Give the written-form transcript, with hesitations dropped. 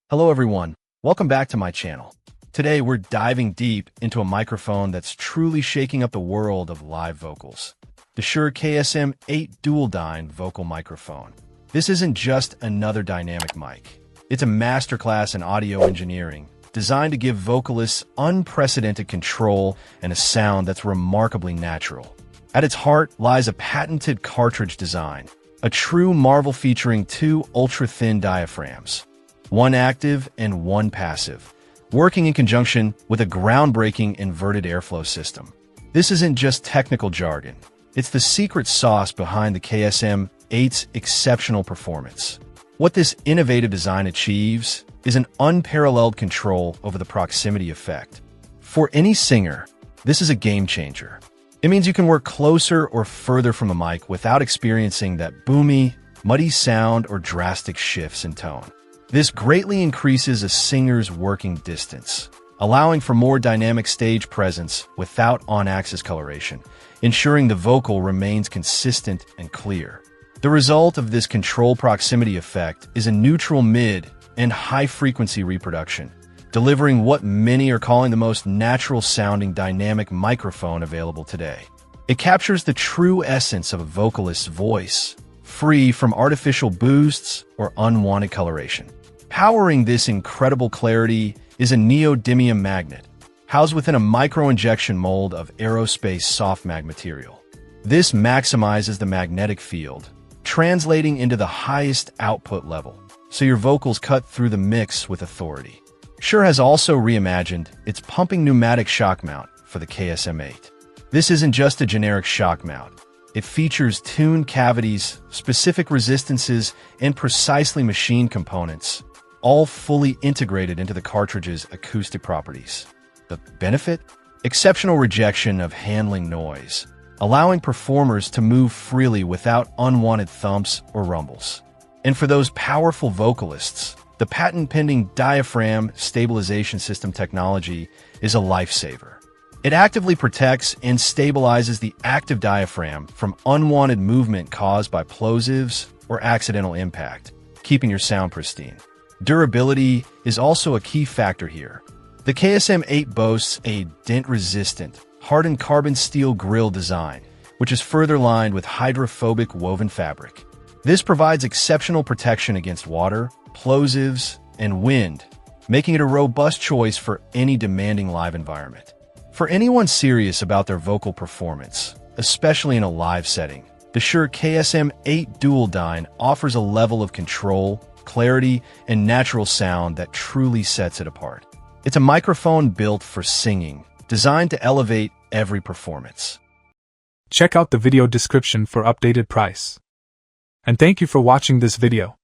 Hello everyone, welcome back to my channel. Today we're diving deep into a microphone that's truly shaking up the world of live vocals. The Shure KSM8 Dualdyne vocal microphone. This isn't just another dynamic mic. It's a masterclass in audio engineering, designed to give vocalists unprecedented control and a sound that's remarkably natural. At its heart lies a patented cartridge design, a true marvel featuring two ultra-thin diaphragms, one active and one passive, working in conjunction with a groundbreaking inverted airflow system. This isn't just technical jargon. It's the secret sauce behind the KSM8's exceptional performance. What this innovative design achieves is an unparalleled control over the proximity effect. For any singer, this is a game changer. It means you can work closer or further from the mic without experiencing that boomy, muddy sound or drastic shifts in tone. This greatly increases a singer's working distance, allowing for more dynamic stage presence without on-axis coloration, ensuring the vocal remains consistent and clear. The result of this control proximity effect is a neutral mid and high-frequency reproduction, delivering what many are calling the most natural-sounding dynamic microphone available today. It captures the true essence of a vocalist's voice, free from artificial boosts or unwanted coloration. Powering this incredible clarity is a neodymium magnet, housed within a micro-injection mold of aerospace soft mag material. This maximizes the magnetic field, translating into the highest output level, so your vocals cut through the mix with authority. Shure has also reimagined its pumping pneumatic shock mount for the KSM8. This isn't just a generic shock mount. It features tuned cavities, specific resistances, and precisely machined components, all fully integrated into the cartridge's acoustic properties. The benefit? Exceptional rejection of handling noise, allowing performers to move freely without unwanted thumps or rumbles. And for those powerful vocalists, the patent-pending diaphragm stabilization system technology is a lifesaver. It actively protects and stabilizes the active diaphragm from unwanted movement caused by plosives or accidental impact, keeping your sound pristine. Durability is also a key factor here. The KSM8 boasts a dent-resistant, hardened carbon steel grille design, which is further lined with hydrophobic woven fabric. This provides exceptional protection against water, plosives, and wind, making it a robust choice for any demanding live environment. For anyone serious about their vocal performance, especially in a live setting, the Shure KSM8 Dualdyne offers a level of control, clarity, and natural sound that truly sets it apart. It's a microphone built for singing, designed to elevate every performance. Check out the video description for updated price. And thank you for watching this video.